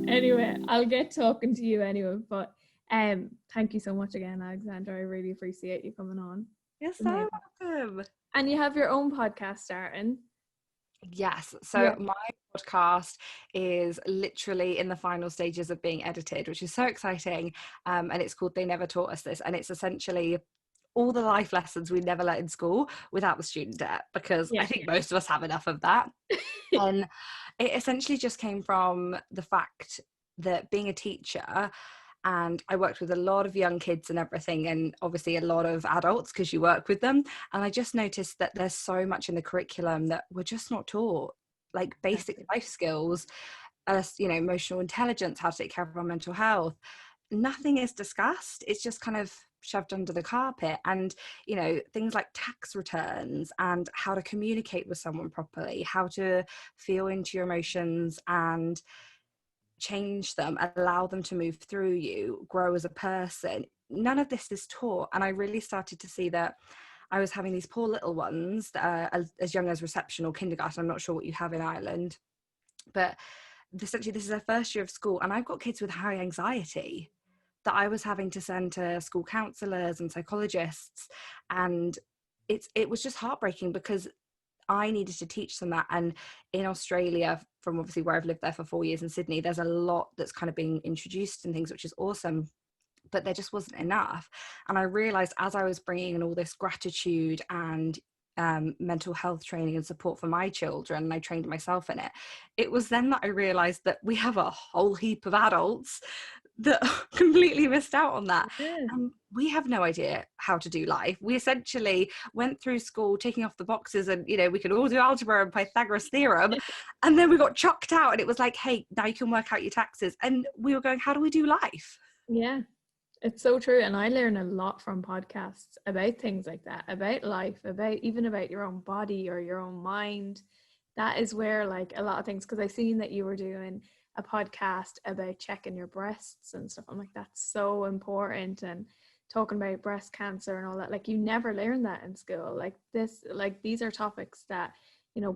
Anyway, I'll get talking to you anyway, but thank you so much again, Alexandra. I really appreciate you coming on. You're so welcome. And you have your own podcast starting. Yes, so my podcast is literally in the final stages of being edited, which is so exciting, and it's called They Never Taught Us This, and it's essentially all the life lessons we never learnt in school without the student debt, because I think most of us have enough of that. And it essentially just came from the fact that being a teacher, and I worked with a lot of young kids and everything, and obviously a lot of adults because you work with them, and I just noticed that there's so much in the curriculum that we're just not taught, like basic life skills, emotional intelligence, how to take care of our mental health. Nothing is discussed. It's just kind of shoved under the carpet. And things like tax returns and how to communicate with someone properly, how to feel into your emotions and change them, allow them to move through you, grow as a person. None of this is taught. And I really started to see that I was having these poor little ones that are as young as reception or kindergarten. I'm not sure what you have in Ireland, but essentially this is their first year of school, and I've got kids with high anxiety that I was having to send to school counsellors and psychologists, and it was just heartbreaking because I needed to teach them that. And in Australia, from obviously where I've lived there for 4 years in Sydney, there's a lot that's kind of being introduced and things, which is awesome, but there just wasn't enough. And I realized as I was bringing in all this gratitude and mental health training and support for my children, and I trained myself in it, it was then that I realized that we have a whole heap of adults that completely missed out on that. We have no idea how to do life. We essentially went through school ticking off the boxes, and we could all do algebra and Pythagoras theorem, and then we got chucked out and it was like, hey, now you can work out your taxes. And we were going, how do we do life? Yeah, it's so true. And I learn a lot from podcasts about things like that, about life, about your own body or your own mind. That is where like a lot of things, because I seen that you were doing a podcast about checking your breasts and stuff. I'm like, that's so important. And talking about breast cancer and all that, like you never learn that in school. Like these are topics that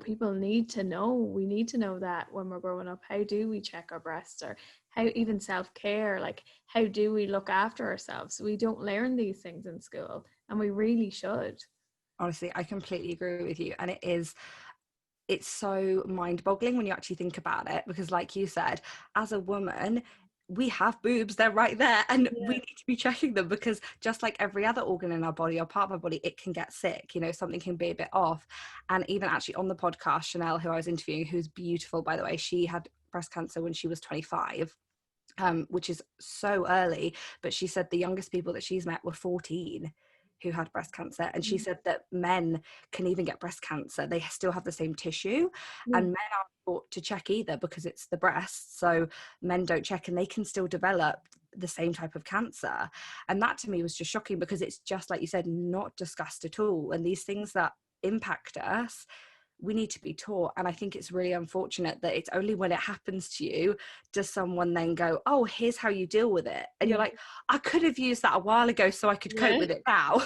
people need to know. We need to know that when we're growing up. How do we check our breasts, or how even self-care, like how do we look after ourselves? We don't learn these things in school, and we really should. Honestly, I completely agree with you. And it's so mind-boggling when you actually think about it, because like you said, as a woman, we have boobs, they're right there, and we need to be checking them, because just like every other organ in our body or part of our body, it can get sick, something can be a bit off. And even actually on the podcast, Chanel, who I was interviewing, who's beautiful by the way, she had breast cancer when she was 25, which is so early, but she said the youngest people that she's met were 14 who had breast cancer. And she said that men can even get breast cancer, they still have the same tissue, and men aren't taught to check either because it's the breast, so men don't check, and they can still develop the same type of cancer. And that to me was just shocking, because it's just like you said, not discussed at all. And these things that impact us, we need to be taught. And I think it's really unfortunate that it's only when it happens to you does someone then go, oh, here's how you deal with it. And you're like, I could have used that a while ago so I could cope with it now.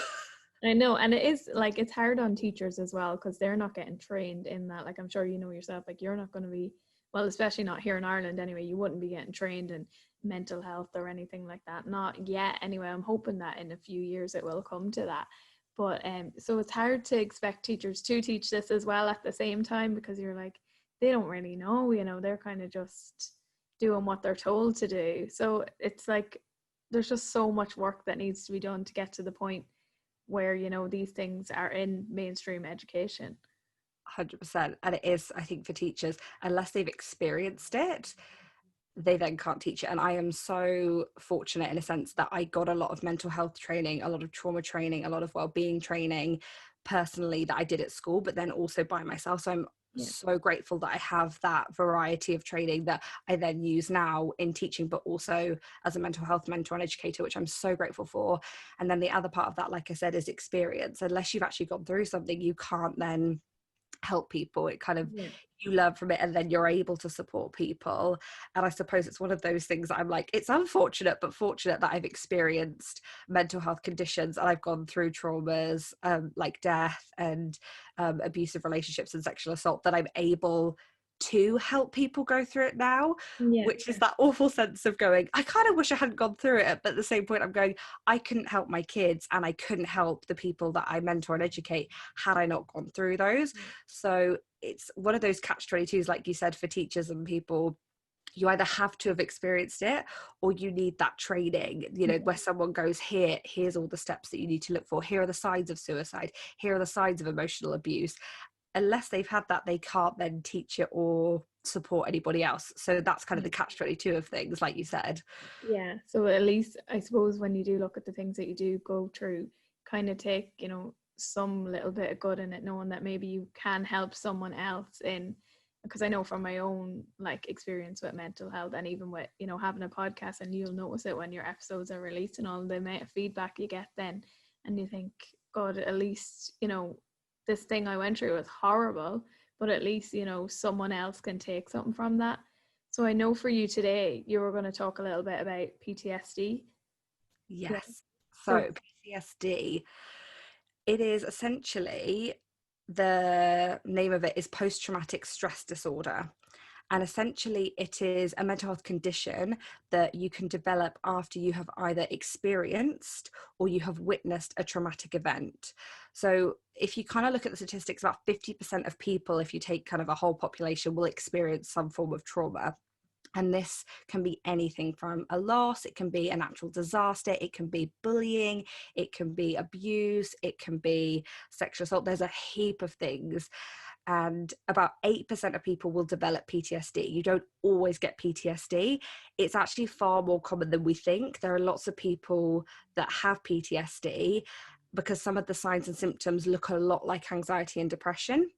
I know. And it is like, it's hard on teachers as well, because they're not getting trained in that. Like, I'm sure you know yourself, like you're not going to be, well, especially not here in Ireland anyway, you wouldn't be getting trained in mental health or anything like that. Not yet anyway. I'm hoping that in a few years it will come to that. But so it's hard to expect teachers to teach this as well at the same time, because you're like, they don't really know, they're kind of just doing what they're told to do. So it's like, there's just so much work that needs to be done to get to the point where, these things are in mainstream education. 100%. And it is, I think, for teachers, unless they've experienced it, they then can't teach it. And I am so fortunate in a sense that I got a lot of mental health training, a lot of trauma training, a lot of well-being training personally that I did at school, but then also by myself. So I'm so grateful that I have that variety of training that I then use now in teaching, but also as a mental health mentor and educator, which I'm so grateful for. And then the other part of that, like I said, is experience. Unless you've actually gone through something, you can't then help people. It kind of you learn from it, and then you're able to support people. And I suppose it's one of those things that I'm like, it's unfortunate but fortunate that I've experienced mental health conditions and I've gone through traumas like death and abusive relationships and sexual assault, that I'm able to help people go through it now, Yeah. which is that awful sense of going, I kind of wish I hadn't gone through it, but at the same point I'm going, I couldn't help my kids and I couldn't help the people that I mentor and educate had I not gone through those. So it's one of those catch-22s, like you said, for teachers and people. You either have to have experienced it or you need that training, you know, where someone goes, here's all the steps that you need to look for, here are the signs of suicide, here are the signs of emotional abuse. Unless they've had that, they can't then teach it or support anybody else. So that's kind of the catch-22 of things, like you said. Yeah, so at least I suppose when you do look at the things that you do go through, kind of take, you know, some little bit of good in it, knowing that maybe you can help someone else in, because I know from my own like experience with mental health and even with, you know, having a podcast, and you'll notice it when your episodes are released and all the amount of feedback you get then, and you think, God, at least, you know, this thing I went through was horrible, but at least, you know, someone else can take something from that. So I know for you today, you were going to talk a little bit about PTSD. Yeah. Yes. So, So PTSD, it is essentially, the name of it is post-traumatic stress disorder. And essentially it is a mental health condition that you can develop after you have either experienced or you have witnessed a traumatic event. So if you kind of look at the statistics, about 50% of people, if you take kind of a whole population, will experience some form of trauma. And this can be anything from a loss, it can be a natural disaster, it can be bullying, it can be abuse, it can be sexual assault. There's a heap of things. And about 8% of people will develop PTSD. You don't always get PTSD. It's actually far more common than we think. There are lots of people that have PTSD because some of the signs and symptoms look a lot like anxiety and depression.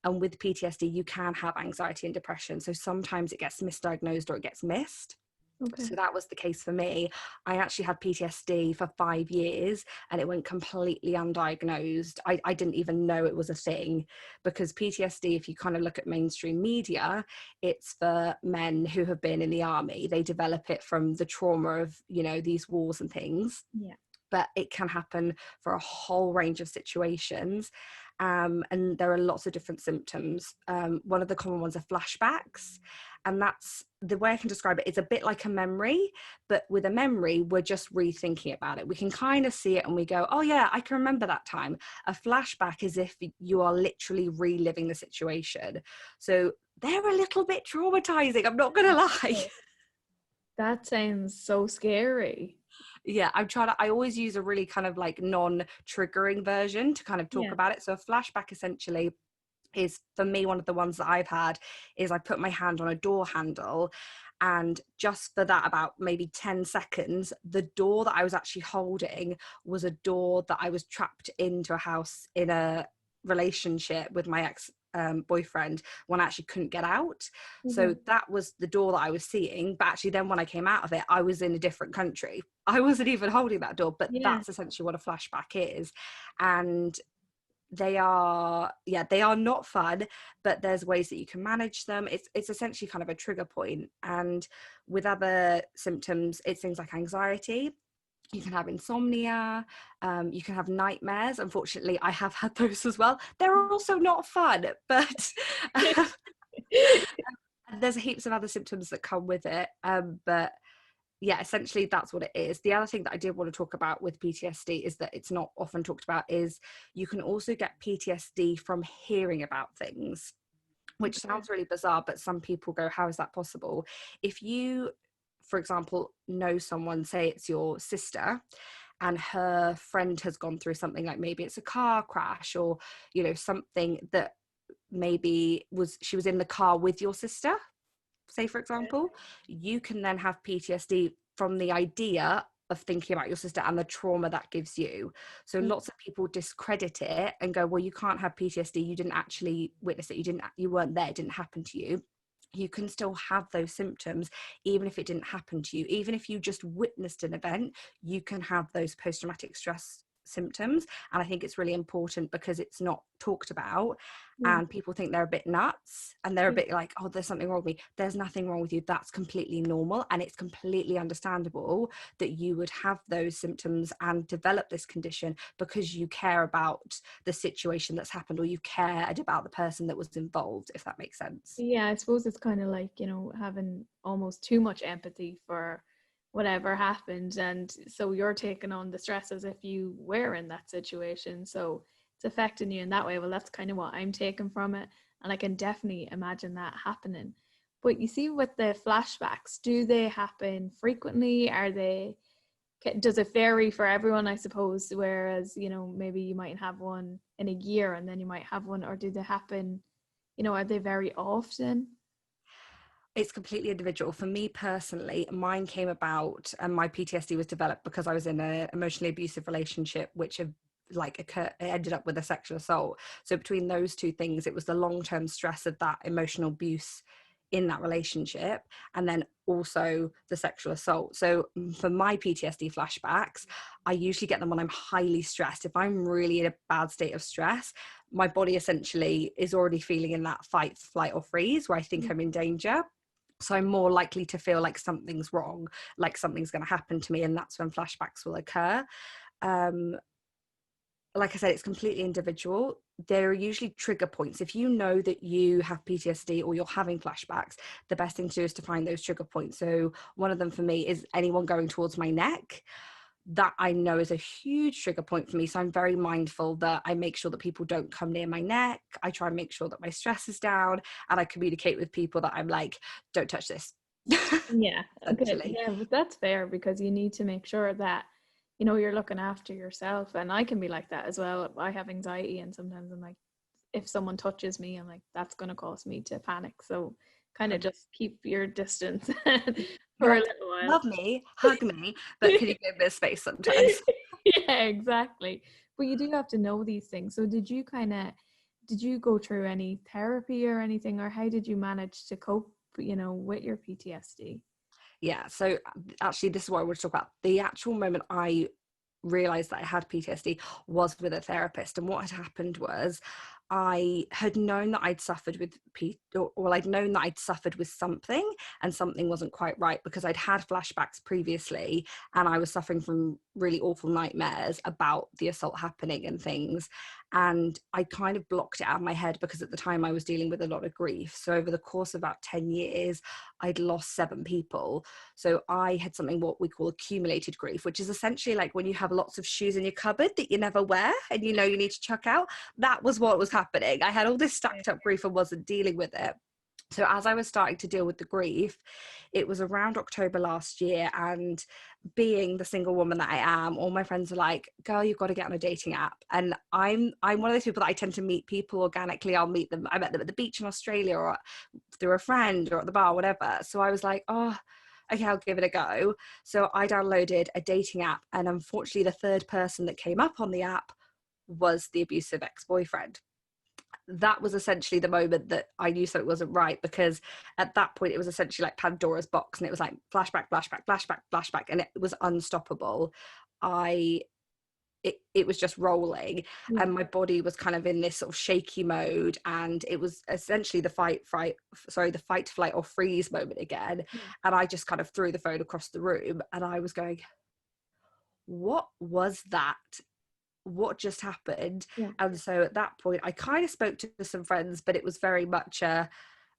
And with PTSD, you can have anxiety and depression. So sometimes it gets misdiagnosed or it gets missed. okay. So that was the case for me. I actually had PTSD for 5 years and it went completely undiagnosed. I didn't even know it was a thing, because PTSD, if you kind of look at mainstream media, it's for men who have been in the army. They develop it from the trauma of, you know, these wars and things. Yeah. But it can happen for a whole range of situations. And there are lots of different symptoms. One of the common ones are flashbacks. And that's the way I can describe it. It's a bit like a memory, but with a memory, we're just rethinking about it. We can kind of see it and we go, oh yeah, I can remember that time. A flashback is if you are literally reliving the situation. So they're a little bit traumatizing, I'm not going to lie. That sounds so scary. Yeah, I always use a really kind of like non-triggering version to kind of talk Yeah. about it. So a flashback essentially is, for me, one of the ones that I've had is I put my hand on a door handle, and just for that about maybe 10 seconds, the door that I was actually holding was a door that I was trapped into a house in a relationship with my ex boyfriend when I actually couldn't get out. So that was the door that I was seeing, but actually then when I came out of it, I was in a different country. I wasn't even holding that door, but Yeah. that's essentially what a flashback is. And they are not fun, but there's ways that you can manage them. It's essentially kind of a trigger point. And with other symptoms, it's things like anxiety. You can have insomnia, you can have nightmares. Unfortunately, I have had those as well. They're also not fun, but there's heaps of other symptoms that come with it. But yeah, essentially that's what it is. The other thing that I did want to talk about with PTSD is that it's not often talked about is you can also get PTSD from hearing about things, which sounds really bizarre, but some people go, how is that possible? If you, for example, know someone, say it's your sister, and her friend has gone through something like maybe it's a car crash or, you know, something that maybe she was in the car with your sister, say for example, you can then have PTSD from the idea of thinking about your sister and the trauma that gives you. So lots of people discredit it and go, well, you can't have PTSD, you didn't actually witness it, you weren't there, it didn't happen to you. You can still have those symptoms even if it didn't happen to you. Even if you just witnessed an event, you can have those post-traumatic stress symptoms. And I think it's really important because it's not talked about, Yeah. and people think they're a bit nuts and they're a bit like, oh, there's something wrong with me. There's nothing wrong with you. That's completely normal, and it's completely understandable that you would have those symptoms and develop this condition because you care about the situation that's happened, or you cared about the person that was involved, if that makes sense. Yeah, I suppose it's kind of like, having almost too much empathy for whatever happened. And so you're taking on the stress as if you were in that situation. So it's affecting you in that way. Well, that's kind of what I'm taking from it. And I can definitely imagine that happening. But you see, with the flashbacks, do they happen frequently? Does it vary for everyone, I suppose? Whereas, maybe you might have one in a year and then you might have one, or do they happen, are they very often? It's completely individual. For me personally, mine came about, and my PTSD was developed because I was in an emotionally abusive relationship, which it ended up with a sexual assault. So between those two things, it was the long-term stress of that emotional abuse in that relationship, and then also the sexual assault. So for my PTSD flashbacks, I usually get them when I'm highly stressed. If I'm really in a bad state of stress, my body essentially is already feeling in that fight, flight, or freeze where I think I'm in danger. So I'm more likely to feel like something's wrong, like something's going to happen to me, and that's when flashbacks will occur. Um, like I said, it's completely individual. There are usually trigger points. If you know that you have PTSD or you're having flashbacks, the best thing to do is to find those trigger points. So one of them for me is anyone going towards my neck. That I know is a huge trigger point for me. So I'm very mindful that I make sure that people don't come near my neck. I try and make sure that my stress is down, and I communicate with people that I'm like, don't touch this. Yeah, okay. Essentially. Yeah, but that's fair because you need to make sure that, you're looking after yourself. And I can be like that as well. I have anxiety, and sometimes I'm like, if someone touches me, I'm like, that's going to cause me to panic. So kind of just keep your distance You're for a like, little while. love me, hug me, but can you give me a space sometimes? Yeah, exactly. But you do have to know these things. So did you go through any therapy or anything, or how did you manage to cope, with your PTSD? Yeah, so actually this is what I want to talk about. The actual moment I realized that I had PTSD was with a therapist, and what had happened was I had known that I'd suffered with I'd known that I'd suffered with something, and something wasn't quite right because I'd had flashbacks previously, and I was suffering from really awful nightmares about the assault happening and things. And I kind of blocked it out of my head because at the time I was dealing with a lot of grief. So over the course of about 10 years, I'd lost 7 people. So I had something what we call accumulated grief, which is essentially like when you have lots of shoes in your cupboard that you never wear and you need to chuck out. That was what was happening. I had all this stacked up grief and wasn't dealing with it. So as I was starting to deal with the grief, it was around October last year, and being the single woman that I am, all my friends are like, girl, you've got to get on a dating app. And I'm one of those people that I tend to meet people organically. I met them at the beach in Australia, or through a friend, or at the bar, whatever. So I was like, oh, okay, I'll give it a go. So I downloaded a dating app, and unfortunately the third person that came up on the app was the abusive ex-boyfriend. That was essentially the moment that I knew something wasn't right, because at that point it was essentially like Pandora's box, and it was like flashback, flashback, flashback, flashback, and it was unstoppable. It was just rolling, Yeah. and my body was kind of in this sort of shaky mode, and it was essentially the fight, flight or freeze moment again. Yeah. And I just kind of threw the phone across the room, and I was going, what was that? What just happened? Yeah. And so at that point I kind of spoke to some friends, but it was very much and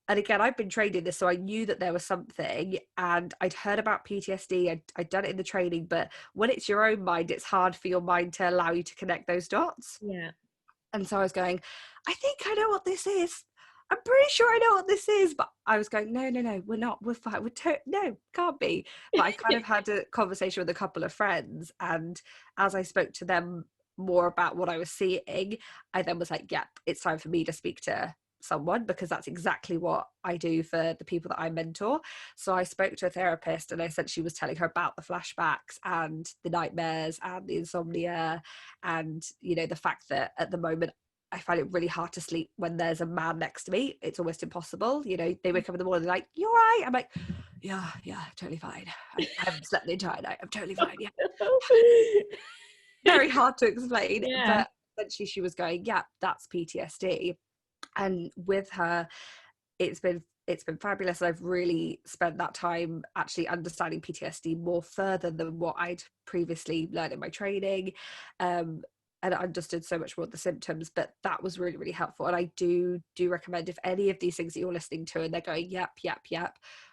again, I've been trained in this, so I knew that there was something, and I'd heard about PTSD. I'd done it in the training, but when it's your own mind, it's hard for your mind to allow you to connect those dots. Yeah. And so I was going, I think I know what this is. I'm pretty sure I know what this is. But I was going, no, we're not. We're fine. No, can't be. But I kind of had a conversation with a couple of friends. And as I spoke to them more about what I was seeing, I then was like, yep, it's time for me to speak to someone, because that's exactly what I do for the people that I mentor. So I spoke to a therapist, and I essentially was telling her about the flashbacks and the nightmares and the insomnia, and the fact that at the moment I find it really hard to sleep when there's a man next to me. It's almost impossible. They wake up in the morning, they're like, "You all right?" I'm like, yeah, totally fine. I haven't slept the entire night. I'm totally fine. Yeah. very hard to explain. Yeah. But essentially she was going, yeah, that's PTSD. And with her, it's been fabulous. I've really spent that time actually understanding PTSD more further than what I'd previously learned in my training, and I understood so much more of the symptoms. But that was really, really helpful. And I do recommend, if any of these things that you're listening to and they're going, yep,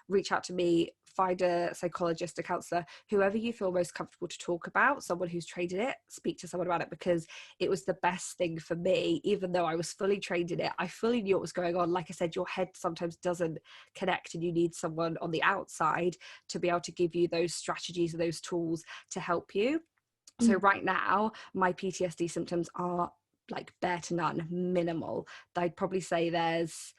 reach out to me, find a psychologist, a counselor, whoever you feel most comfortable to talk about, someone who's trained in it. Speak to someone about it, because it was the best thing for me. Even though I was fully trained in it, I fully knew what was going on. Like I said, your head sometimes doesn't connect, and you need someone on the outside to be able to give you those strategies and those tools to help you. So right now my PTSD symptoms are like bare to none, minimal. I'd probably say there's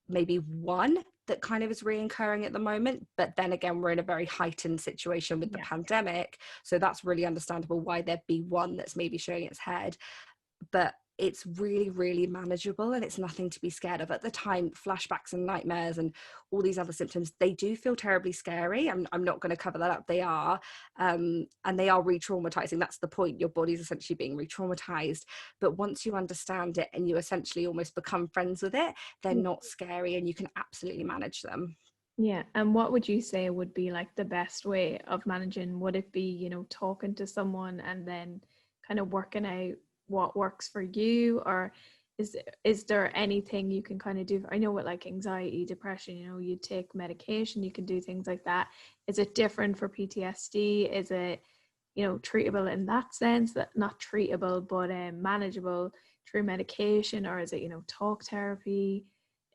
maybe one that kind of is reoccurring at the moment, but then again, we're in a very heightened situation with the pandemic, so that's really understandable why there'd be one that's maybe showing its head. But it's really, really manageable, and it's nothing to be scared of. At the time, flashbacks and nightmares and all these other symptoms, they do feel terribly scary. I'm not going to cover that up. They are, and they are re-traumatizing. That's the point. Your body's essentially being re-traumatized. But once you understand it and you essentially almost become friends with it, they're not scary, and you can absolutely manage them. Yeah. And what would you say would be like the best way of managing? Would it be, you know, talking to someone and then kind of working out what works for you? Or is there anything you can kind of do? I know with like anxiety, depression, you know, you take medication, you can do things like that. Is it different for PTSD? Is it, you know, treatable in that sense, that not treatable, but manageable through medication? Or is it, you know, talk therapy?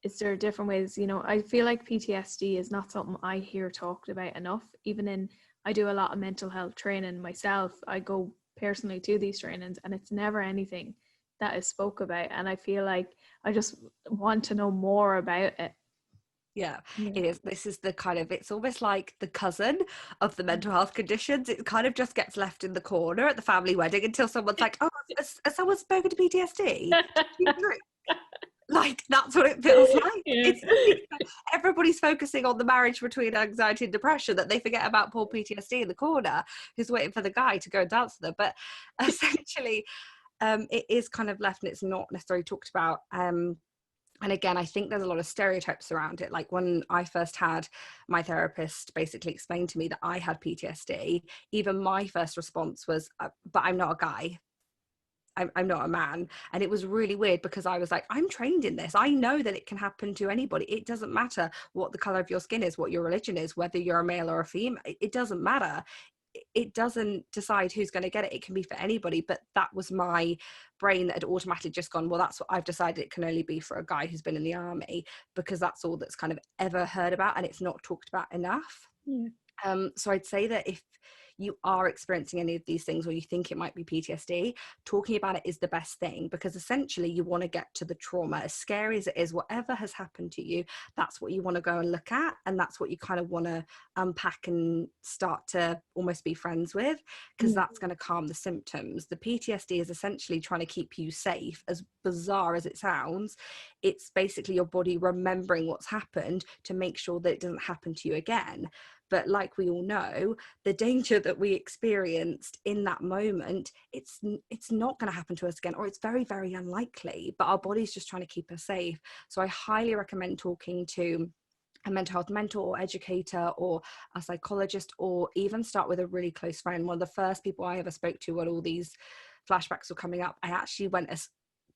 Is there different ways? You know, I feel like PTSD is not something I hear talked about enough. Even in, I do a lot of mental health training myself. I go personally to these trainings, and it's never anything that is spoke about. And I feel like I just want to know more about it. Yeah, it is. This is the kind of, it's almost like the cousin of the mental health conditions. It kind of just gets left in the corner at the family wedding until someone's like, oh, has someone spoken to PTSD? Like, that's what it feels like. Yeah. It's everybody's focusing on the marriage between anxiety and depression, that they forget about poor PTSD in the corner who's waiting for the guy to go and dance with them. But essentially, it is kind of left, and it's not necessarily talked about. And again, I think there's a lot of stereotypes around it. Like when I first had my therapist basically explain to me that I had PTSD, even my first response was, but I'm not a guy. I'm not a man. And it was really weird, because I was like, I'm trained in this. I know that it can happen to anybody. It doesn't matter what the color of your skin is, what your religion is, whether you're a male or a female. It doesn't matter. It doesn't decide who's going to get it. It can be for anybody. But that was my brain that had automatically just gone, well, that's what I've decided it can only be for a guy who's been in the army, because that's all that's kind of ever heard about, and it's not talked about enough. So I'd say that if you are experiencing any of these things, or you think it might be PTSD, talking about it is the best thing, because essentially you want to get to the trauma. As scary as it is, whatever has happened to you, that's what you want to go and look at, and that's what you kind of want to unpack and start to almost be friends with, because that's going to calm the symptoms. The PTSD is essentially trying to keep you safe. As bizarre as it sounds, it's basically your body remembering what's happened to make sure that it doesn't happen to you again. But like we all know, the danger that we experienced in that moment, it's not going to happen to us again, or it's very, very unlikely, but our body's just trying to keep us safe. So I highly recommend talking to a mental health mentor or educator or a psychologist, or even start with a really close friend. One of the first people I ever spoke to when all these flashbacks were coming up, I actually went, as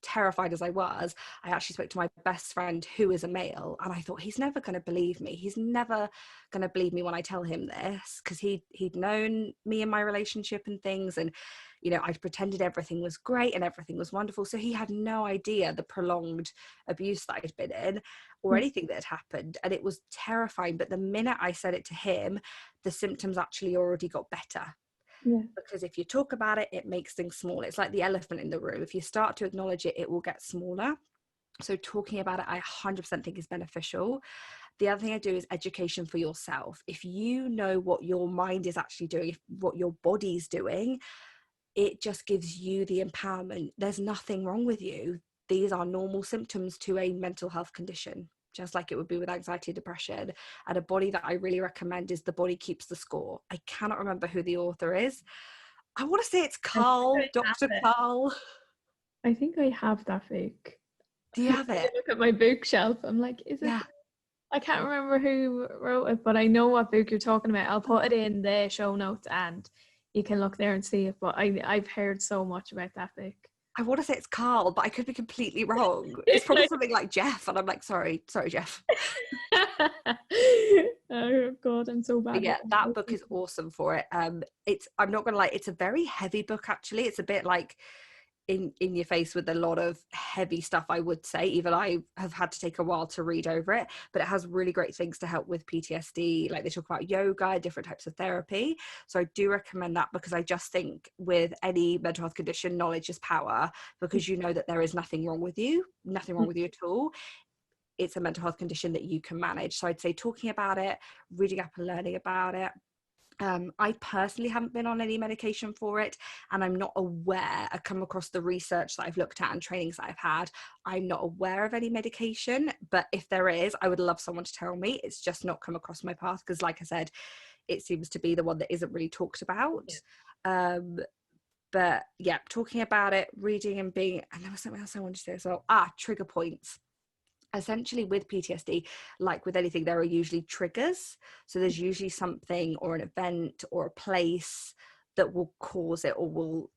terrified as I was, I actually spoke to my best friend who is a male, and I thought, he's never going to believe me. He's never going to believe me when I tell him this, because he'd known me in my relationship and things, and you know, I'd pretended everything was great and everything was wonderful. So he had no idea the prolonged abuse that I'd been in, or anything that had happened, and it was terrifying. But the minute I said it to him, the symptoms actually already got better. Because if you talk about it, it makes things small. It's like the elephant in the room. If you start to acknowledge it, it will get smaller. So talking about it, I 100% think is beneficial. The other thing I do is education for yourself. If you know what your mind is actually doing, what your body's doing, it just gives you the empowerment. There's nothing wrong with you. These are normal symptoms to a mental health condition, just like it would be with anxiety and depression. And a body that I really recommend is The Body Keeps the Score. I cannot remember who the author is. I want to say it's I think Carl, I have Dr. it. Carl. I think I have that book. Do you have I it? look at my bookshelf. I'm like, is it? Yeah. I can't remember who wrote it, but I know what book you're talking about. I'll put it in the show notes and you can look there and see it. But I've heard so much about that book. I want to say it's Carl, but I could be completely wrong. It's probably something like Jeff, and I'm like, sorry, Jeff. Oh God, I'm so But bad yeah, with that book names. is awesome for it. It's, I'm not gonna lie, it's a very heavy book actually. It's a bit like in your face with a lot of heavy stuff, I would say. Even I have had to take a while to read over it, but it has really great things to help with PTSD. Like they talk about yoga, different types of therapy. So I do recommend that, because I just think with any mental health condition, knowledge is power, because you know that there is nothing wrong with you, nothing wrong with you at all. It's a mental health condition that you can manage. So I'd say talking about it, reading up and learning about it. I personally haven't been on any medication for it, and I'm not aware, I come across the research that I've looked at and trainings that I've had, I'm not aware of any medication, but if there is, I would love someone to tell me. It's just not come across my path, because like I said, it seems to be the one that isn't really talked about. But yeah, talking about it, reading and being, and there was something else I wanted to say as well. Trigger points. Essentially with PTSD, like with anything, there are usually triggers. So there's usually something or an event or a place that will cause it or will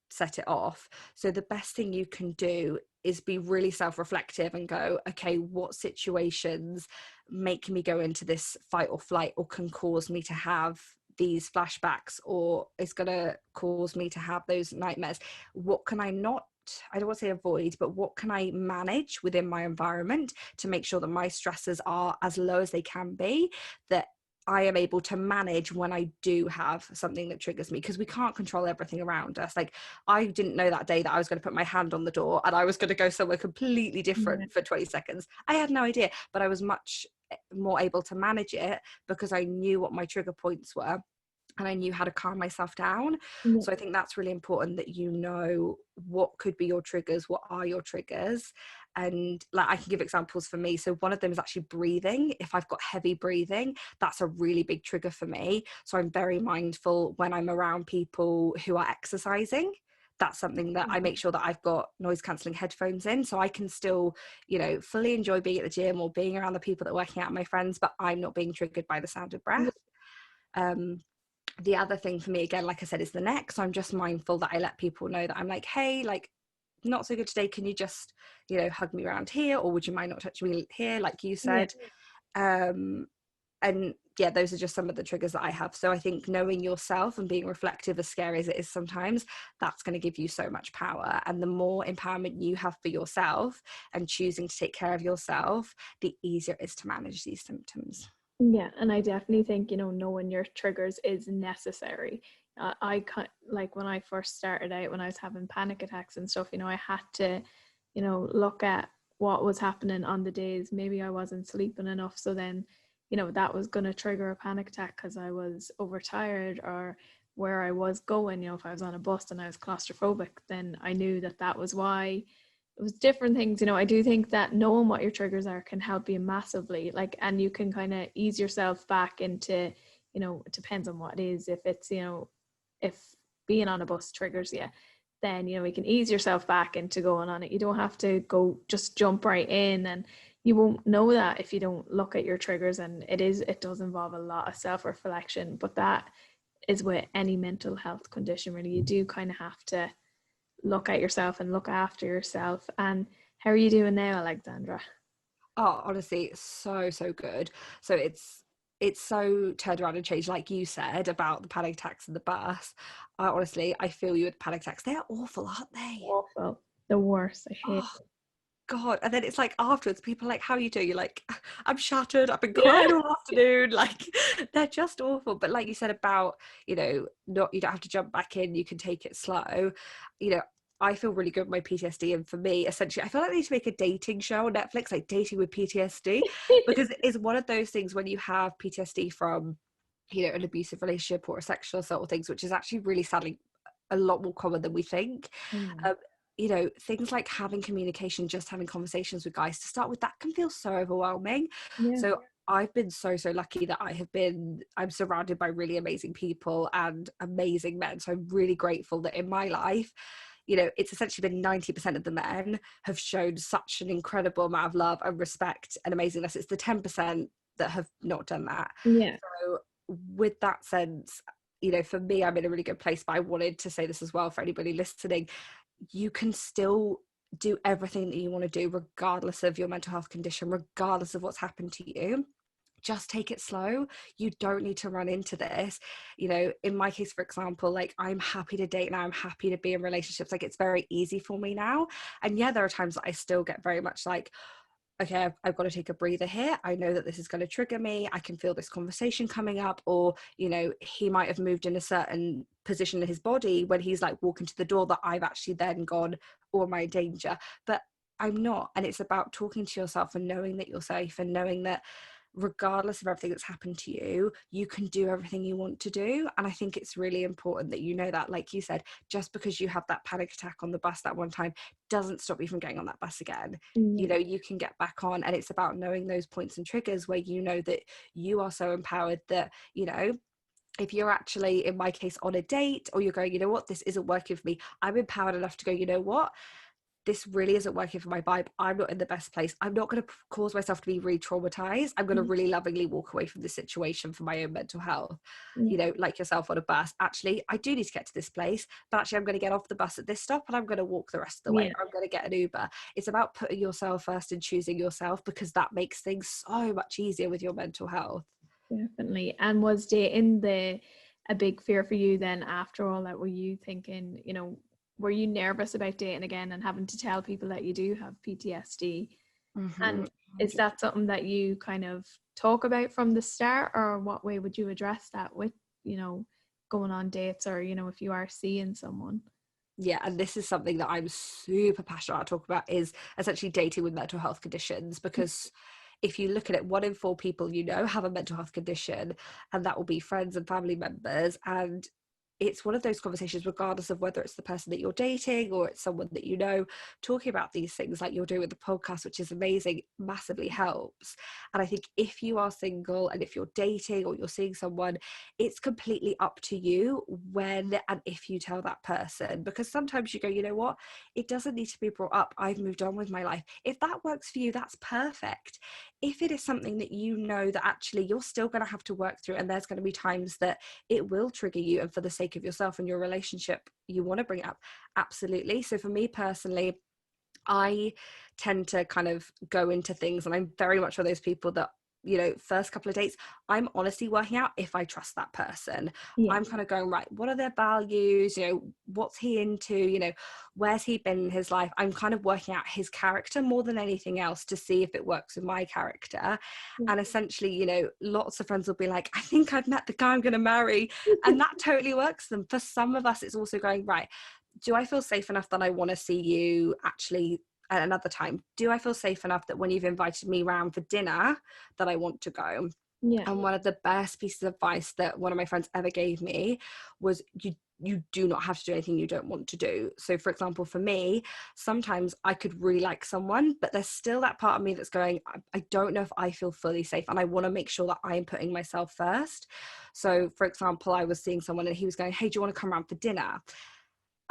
set it off. So the best thing you can do is be really self-reflective and go, okay, what situations make me go into this fight or flight, or can cause me to have these flashbacks, or is going to cause me to have those nightmares? What can I not, I don't want to say avoid, but what can I manage within my environment to make sure that my stresses are as low as they can be, that I am able to manage when I do have something that triggers me? Because we can't control everything around us. Like, I didn't know that day that I was going to put my hand on the door and I was going to go somewhere completely different for 20 seconds. I had no idea, but I was much more able to manage it because I knew what my trigger points were and I knew how to calm myself down. Yeah. So I think that's really important, that you know what could be your triggers, what are your triggers. And like, I can give examples for me. So one of them is actually breathing. If I've got heavy breathing, that's a really big trigger for me. So I'm very mindful when I'm around people who are exercising. That's something that I make sure that I've got noise cancelling headphones in, so I can still, you know, fully enjoy being at the gym or being around the people that are working out, my friends, but I'm not being triggered by the sound of breath. The other thing for me, again, like I said, is the neck. So I'm just mindful that I let people know that I'm like, hey, like, not so good today, can you just, you know, hug me around here, or would you mind not touching me here, like you Yeah. said? And yeah, those are just some of the triggers that I have. So I think knowing yourself and being reflective, as scary as it is sometimes, that's going to give you so much power. And the more empowerment you have for yourself and choosing to take care of yourself, the easier it is to manage these symptoms. Yeah, and I definitely think, knowing your triggers is necessary. Like when I first started out, when I was having panic attacks and stuff, I had to, look at what was happening on the days. Maybe I wasn't sleeping enough. So then, that was going to trigger a panic attack because I was overtired, or where I was going, if I was on a bus and I was claustrophobic, then I knew that that was why. It was different things. I do think that knowing what your triggers are can help you massively, like, and you can kind of ease yourself back into, it depends on what it is. If it's, if being on a bus triggers you, then you can ease yourself back into going on it. You don't have to go just jump right in, and you won't know that if you don't look at your triggers. And it does involve a lot of self-reflection, but that is with any mental health condition, really. You do kind of have to look at yourself and look after yourself. And how are you doing now, Alexandra? Oh, honestly, so good. So it's so turned around and changed, like you said about the panic attacks and the bus. Honestly, I feel you with panic attacks. They're awful, aren't they? Awful. The worst. I hate Oh God. And then it's like afterwards, people are like, how are you doing? You're like, I'm shattered. I've been it. Yeah. crying all afternoon. Like, they're just awful. But like you said about, not, you don't have to jump back in, you can take it slow. I feel really good with my PTSD. And for me, essentially, I feel like they need to make a dating show on Netflix, like dating with PTSD, because it's one of those things when you have PTSD from, an abusive relationship or a sexual assault or things, which is actually really sadly a lot more common than we think. Mm. Um, things like having communication, just having conversations with guys to start with, that can feel so overwhelming. Yeah. So I've been so lucky that I'm surrounded by really amazing people and amazing men. So I'm really grateful that in my life, you know, it's essentially been 90% of the men have shown such an incredible amount of love and respect and amazingness. It's the 10% that have not done that. Yeah. So with that sense, you know, for me, I'm in a really good place, but I wanted to say this as well for anybody listening. You can still do everything that you want to do regardless of your mental health condition, regardless of what's happened to you. Just take it slow. You don't need to run into this. You know, in my case, for example, like, I'm happy to date now, I'm happy to be in relationships, like, it's very easy for me now. And yeah, there are times that I still get very much like, okay, I've got to take a breather here. I know that this is going to trigger me. I can feel this conversation coming up. Or, you know, he might have moved in a certain position in his body when he's like walking to the door that I've actually then gone, or am I in danger? But I'm not. And it's about talking to yourself and knowing that you're safe, and knowing that regardless of everything that's happened to you, you can do everything you want to do. And I think it's really important that you know that, like you said, just because you have that panic attack on the bus that one time doesn't stop you from getting on that bus again. You know, you can get back on. And it's about knowing those points and triggers where you know that you are so empowered that, you know, if you're actually, in my case, on a date, or you're going, you know what, this isn't working for me, I'm empowered enough to go, you know what, this really isn't working for my vibe. I'm not in the best place. I'm not going to cause myself to be re-traumatized. I'm going to really lovingly walk away from this situation for my own mental health. You know, like yourself on a bus. Actually, I do need to get to this place, but actually I'm going to get off the bus at this stop and I'm going to walk the rest of the way. Or I'm going to get an Uber. It's about putting yourself first and choosing yourself, because that makes things so much easier with your mental health. Definitely. And was dating a big fear for you then after all that? Were you thinking, you know, were you nervous about dating again and having to tell people that you do have PTSD? And is that something that you kind of talk about from the start, or what way would you address that with, you know, going on dates, or, you know, if you are seeing someone? Yeah, and this is something that I'm super passionate about talking about, is essentially dating with mental health conditions. Because if you look at it, 1 in 4 people you know have a mental health condition, and that will be friends and family members. And it's one of those conversations, regardless of whether it's the person that you're dating or it's someone that you know, talking about these things like you're doing with the podcast, which is amazing, massively helps. And I think if you are single and if you're dating or you're seeing someone, it's completely up to you when and if you tell that person. Because sometimes you go, you know what, it doesn't need to be brought up. I've moved on with my life. If that works for you, that's perfect. If it is something that you know that actually you're still going to have to work through, and there's going to be times that it will trigger you, and for the sake of yourself and your relationship, you want to bring it up, absolutely. So for me personally, I tend to kind of go into things, and I'm very much one of those people that, you know, first couple of dates, I'm honestly working out if I trust that person. I'm kind of going, right, what are their values? You know, what's he into? You know, where's he been in his life? I'm kind of working out his character more than anything else to see if it works with my character. And essentially, you know, lots of friends will be like, I think I've met the guy I'm going to marry. And that totally works for them. For some of us, it's also going, right, do I feel safe enough that I want to see you actually at another time? Do I feel safe enough that when you've invited me round for dinner that I want to go? And one of the best pieces of advice that one of my friends ever gave me was, you do not have to do anything you don't want to do. So for example, for me, sometimes I could really like someone, but there's still that part of me that's going, I don't know if I feel fully safe, and I want to make sure that I'm putting myself first. So for example, I was seeing someone and he was going, hey, do you want to come around for dinner?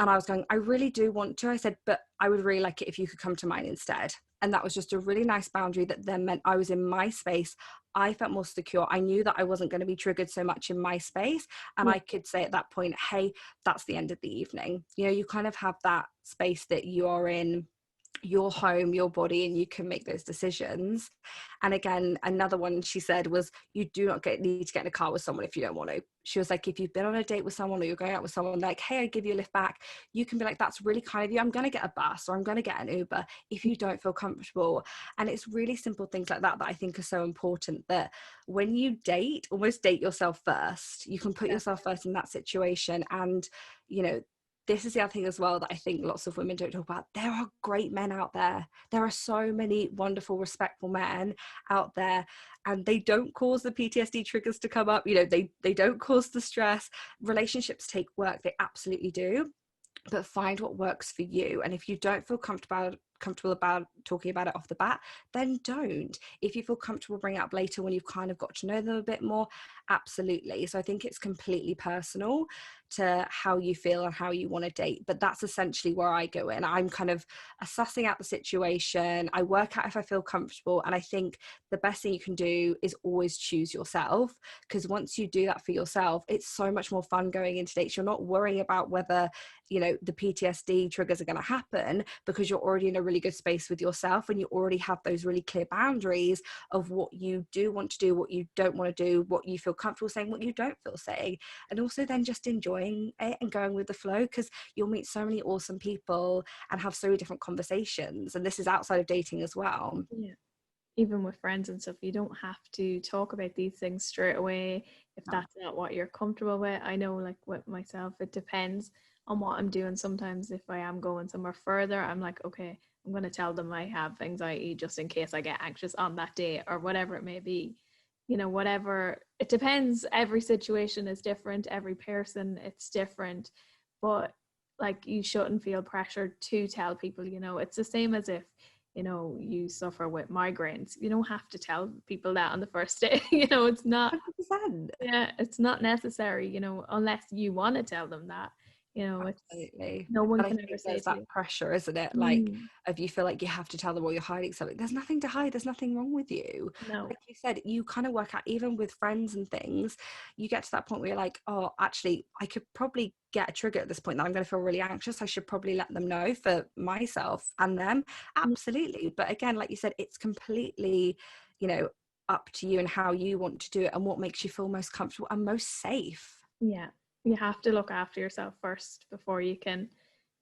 And I was going, I really do want to. I said, but I would really like it if you could come to mine instead. And that was just a really nice boundary that then meant I was in my space. I felt more secure. I knew that I wasn't going to be triggered so much in my space. And I could say at that point, hey, that's the end of the evening. You know, you kind of have that space that you are in, your home, your body, and you can make those decisions. And again, another one she said was, you do not need to get in a car with someone if you don't want to. She was like, if you've been on a date with someone, or you're going out with someone, like, hey, I give you a lift back, you can be like, that's really kind of you, I'm going to get a bus or I'm going to get an Uber if you don't feel comfortable. And it's really simple things like that that I think are so important, that when you date, almost date yourself first. You can put yourself first in that situation. And you know, this is the other thing as well that I think lots of women don't talk about. There are great men out there. There are so many wonderful, respectful men out there, and they don't cause the PTSD triggers to come up. You know, they don't cause the stress. Relationships take work. They absolutely do. But find what works for you. And if you don't feel comfortable about talking about it off the bat, then don't. If you feel comfortable bringing it up later when you've kind of got to know them a bit more, absolutely. So I think it's completely personal to how you feel and how you want to date, but that's essentially where I go in. I'm kind of assessing out the situation, I work out if I feel comfortable, and I think the best thing you can do is always choose yourself, because once you do that for yourself, it's so much more fun going into dates. You're not worrying about whether, you know, the PTSD triggers are going to happen, because you're already in a really good space with yourself, and you already have those really clear boundaries of what you do want to do, what you don't want to do, what you feel comfortable saying, what you don't feel saying, and also then just enjoying it and going with the flow, because you'll meet so many awesome people and have so many different conversations. And this is outside of dating as well. Yeah. Even with friends and stuff, you don't have to talk about these things straight away if that's not what you're comfortable with. I know, like with myself, it depends on what I'm doing. Sometimes if I am going somewhere further, I'm like, okay, I'm going to tell them I have anxiety just in case I get anxious on that day, or whatever it may be. You know, whatever, it depends. Every situation is different, every person, it's different. But like, you shouldn't feel pressured to tell people. You know, it's the same as if, you know, you suffer with migraines. You don't have to tell people that on the first day. You know, it's not 100%. yeah, it's not necessary, you know, unless you want to tell them that. You know, it's Absolutely. no one And I can ever think say there's to that you, pressure, isn't it? Like, mm, if you feel like you have to tell them, or you're hiding something, there's nothing to hide, there's nothing wrong with you. no. Like you said, you kind of work out, even with friends and things, you get to that point where you're like, oh, actually, I could probably get a trigger at this point that I'm going to feel really anxious. I should probably let them know for myself and them. Mm, Absolutely. But again, like you said, it's completely, you know, up to you and how you want to do it and what makes you feel most comfortable and most safe. yeah, you have to look after yourself first before you can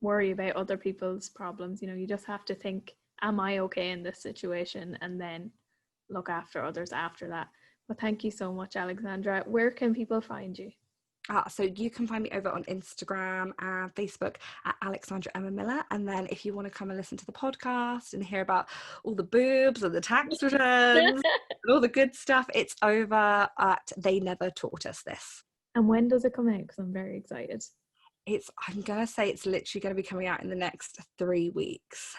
worry about other people's problems. You know, you just have to think, am I okay in this situation? And then look after others after that. But thank you so much, Alexandra. Where can people find you? So you can find me over on Instagram and Facebook at Alexandra Emma Miller. And then if you want to come and listen to the podcast and hear about all the boobs and the tax returns and all the good stuff, it's over at They Never Taught Us This. And when does it come out? Because I'm very excited. I'm going to say it's literally going to be coming out in the next 3 weeks.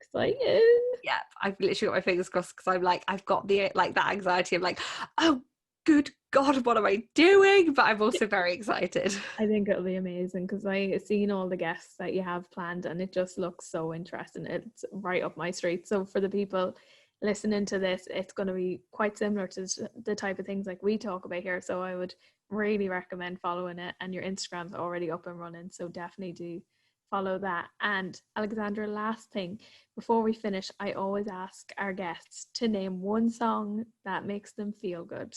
Excited. Yeah, I've literally got my fingers crossed, because I'm like, I've got the, like, that anxiety of like, oh, good God, what am I doing? But I'm also very excited. I think it'll be amazing, because I've seen all the guests that you have planned and it just looks so interesting. It's right up my street. So for the people listening to this, it's going to be quite similar to the type of things like we talk about here. So I would really recommend following it, and your Instagram's already up and running. So definitely do follow that. And Alexandra, last thing before we finish, I always ask our guests to name one song that makes them feel good.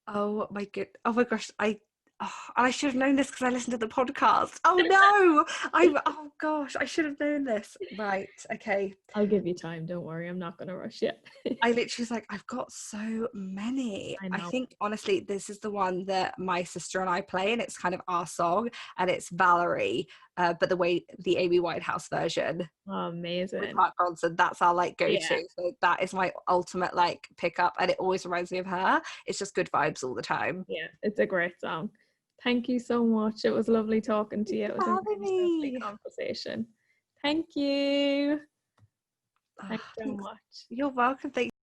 Oh my gosh, I should have known this because I listened to the podcast. Oh no, oh gosh, I should have known this. Right, okay. I'll give you time, don't worry, I'm not going to rush you. I literally was like, I've got so many. I I know. think honestly, this is the one that my sister and I play, and it's kind of our song, and it's Valerie, but the Amy Winehouse version Oh, with amazing. Mark Ronson. That's our like Yeah, go-to. So that is my ultimate like pickup, and it always reminds me of her. It's just good vibes all the time. yeah, it's a great song. Thank you so much. It was lovely talking to Thank you. you It for was a having really lovely me. conversation. Thank you. Oh, Thanks so thanks. much. You're welcome. Thank